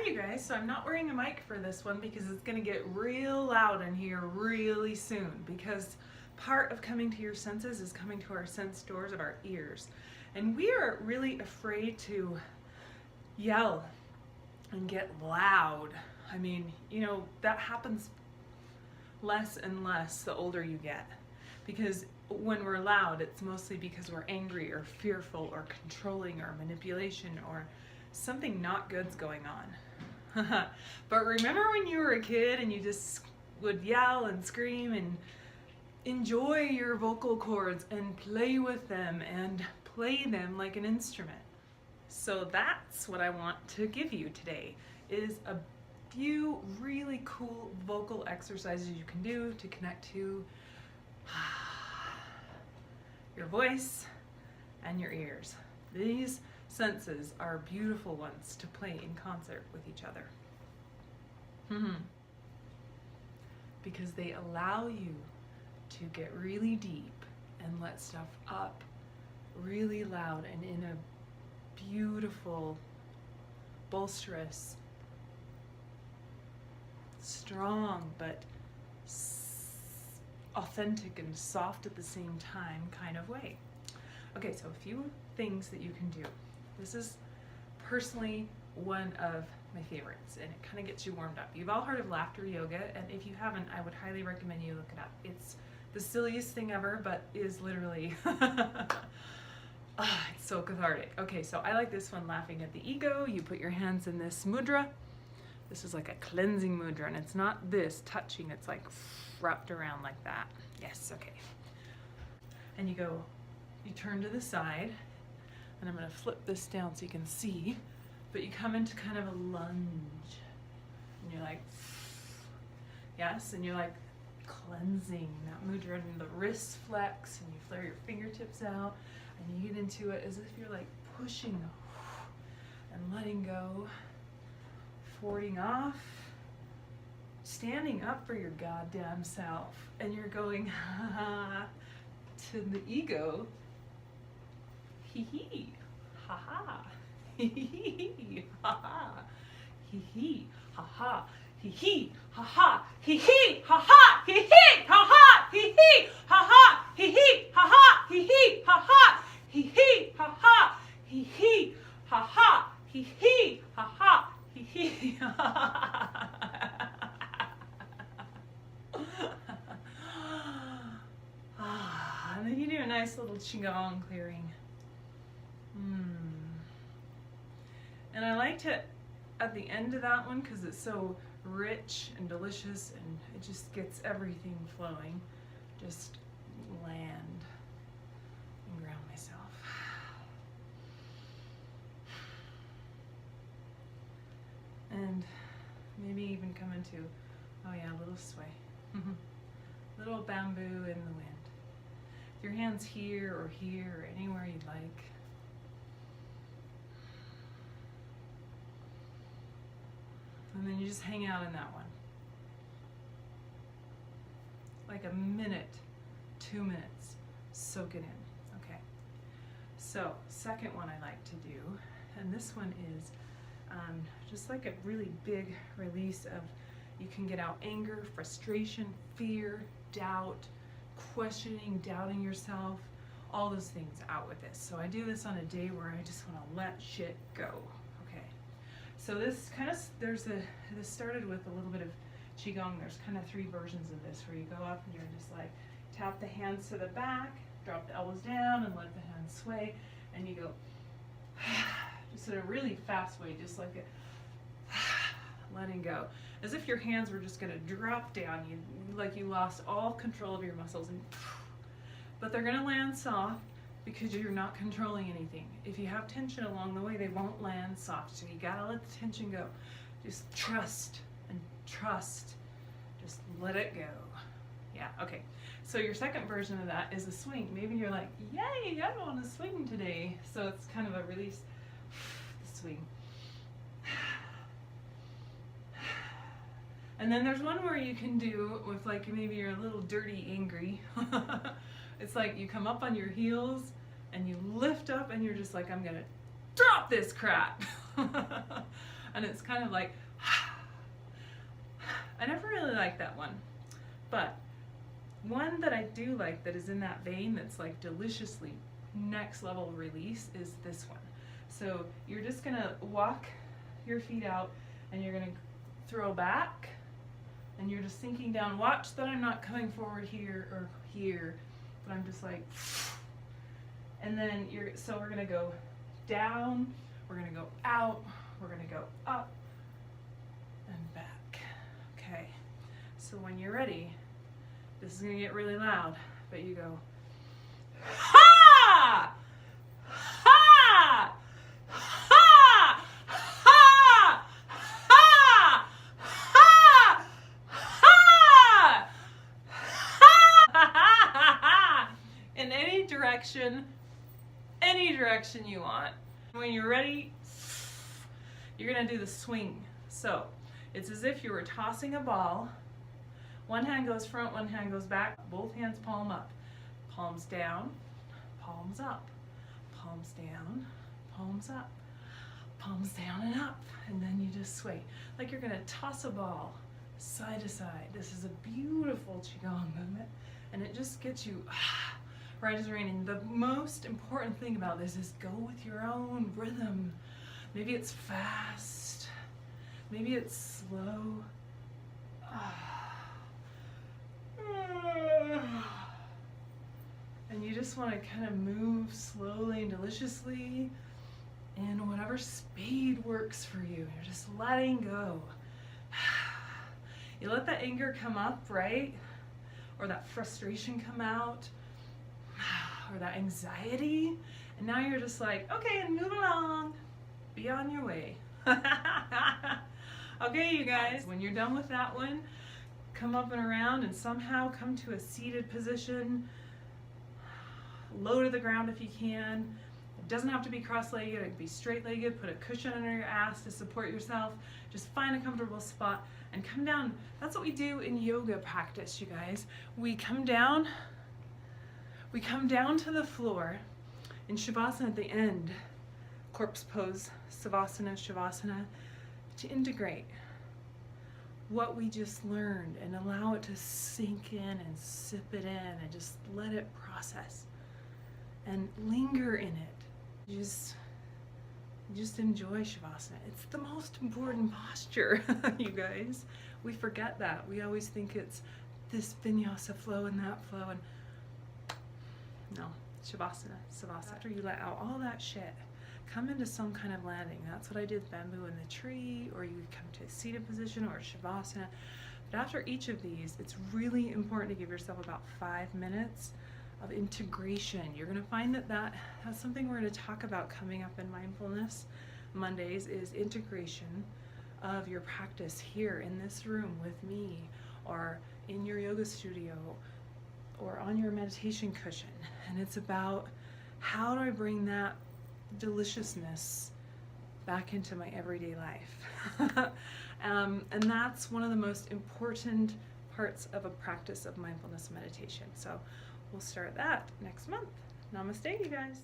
you guys. So I'm not wearing a mic for this one because it's going to get real loud in here really soon, because part of coming to your senses is coming to our sense doors of our ears. And we are really afraid to yell and get loud. I mean, you know, that happens less and less the older you get, because when we're loud, it's mostly because we're angry or fearful or controlling or manipulation or something not good's going on. But remember when you were a kid and you just would yell and scream and enjoy your vocal cords and play with them and play them like an instrument? So that's what I want to give you today, is a few really cool vocal exercises you can do to connect to your voice and your ears. These senses are beautiful ones to play in concert with each other. Because they allow you to get really deep and let stuff up really loud and in a beautiful, bolsterous, strong but authentic and soft at the same time kind of way. Okay, so a few things that you can do. This is personally one of my favorites, and it kind of gets you warmed up. You've all heard of laughter yoga, and if you haven't, I would highly recommend you look it up. It's the silliest thing ever, but is literally it's so cathartic. Okay, so I like this one, laughing at the ego. You put your hands in this mudra. This is like a cleansing mudra, and it's not this touching, it's like wrapped around like that. Yes, okay. And you turn to the side, and I'm going to flip this down so you can see, but you come into kind of a lunge, and you're like, yes, and you're like cleansing that mudra, and the wrists flex, and you flare your fingertips out, and you get into it as if you're like pushing and letting go, fording off, standing up for your goddamn self, and you're going to the ego, hee hee, ha ha, hee hee, ha ha, hee hee, ha ha, hee hee, ha ha, hee hee, ha ha, hee hee, ha ha, hee hee, ha ha, hee hee, ha ha, hee hee, ha ha, hee hee, ha ha, hee hee, ha ha, hee hee, ha ha, hee hee, ha ha. And then you do a nice little qigong clearing. And I liked it at the end of that one because it's so rich and delicious, and it just gets everything flowing. Just land and ground myself. And maybe even come into, oh yeah, a little sway. Little bamboo in the wind. Your hands here or anywhere you'd like. And then you just hang out in that one. Like a minute, 2 minutes. Soak it in. Okay. So, second one I like to do, and this one is just like a really big release of, you can get out anger, frustration, fear, doubt, questioning, doubting yourself, all those things out with this. So I do this on a day where I just want to let shit go. Okay. So this kind of, this started with a little bit of qigong. There's kind of 3 versions of this, where you go up and you're just like, tap the hands to the back, drop the elbows down and let the hands sway, and you go just in a really fast way, just like letting go, as if your hands were just going to drop down, like you lost all control of your muscles, but they're going to land soft because you're not controlling anything. If you have tension along the way, they won't land soft, so you gotta let the tension go. Just trust and trust. Just let it go. Yeah, okay. So your second version of that is a swing. Maybe you're like, yay, I want to swing today. So it's kind of a release, the swing. And then there's one where you can do with, like, maybe you're a little dirty angry. It's like you come up on your heels and you lift up and you're just like, I'm gonna drop this crap. and it's kind of like, I never really liked that one. But one that I do like that is in that vein that's like deliciously next level release is this one. So you're just gonna walk your feet out and you're gonna throw back and you're just sinking down. Watch that I'm not coming forward here or here, but I'm just like, and then so we're gonna go down, we're gonna go out, we're gonna go up and back. Okay, so when you're ready, this is gonna get really loud, but you go, ha! Ha! Ha! Ha! Ha! Ha! Ha! In any direction you want. When you're ready, you're gonna do the swing. So it's as if you were tossing a ball. One hand goes front, one hand goes back. Both hands palm up. Palms down, palms up. Palms down, palms up. Palms down and up. And then you just sway. Like you're gonna toss a ball side to side. This is a beautiful Qigong movement. And it just gets you right as rain. And the most important thing about this is go with your own rhythm. Maybe it's fast. Maybe it's slow. And you just want to kind of move slowly and deliciously in whatever speed works for you. You're just letting go. You let that anger come up, right? Or that frustration come out, or that anxiety. And now you're just like, okay, and move along. Be on your way. Okay, you guys, when you're done with that one, come up and around and somehow come to a seated position. Low to the ground if you can. It doesn't have to be cross-legged, it can be straight-legged. Put a cushion under your ass to support yourself. Just find a comfortable spot and come down. That's what we do in yoga practice, you guys. We come down to the floor in Shavasana at the end, corpse pose, Savasana, Shavasana, to integrate what we just learned and allow it to sink in and sip it in and just let it process and linger in it. Just enjoy Shavasana. It's the most important posture, you guys. We forget that. We always think it's this vinyasa flow and that flow, and no, Shavasana, Savasana. After you let out all that shit, come into some kind of landing. That's what I did, bamboo in the tree, or you come to a seated position or Shavasana. But after each of these, it's really important to give yourself about 5 minutes of integration. You're going to find that that's something we're going to talk about coming up in Mindfulness Mondays, is integration of your practice here in this room with me, or in your yoga studio, or on your meditation cushion. And it's about, how do I bring that deliciousness back into my everyday life? And that's one of the most important parts of a practice of mindfulness meditation. So we'll start that next month. Namaste, you guys.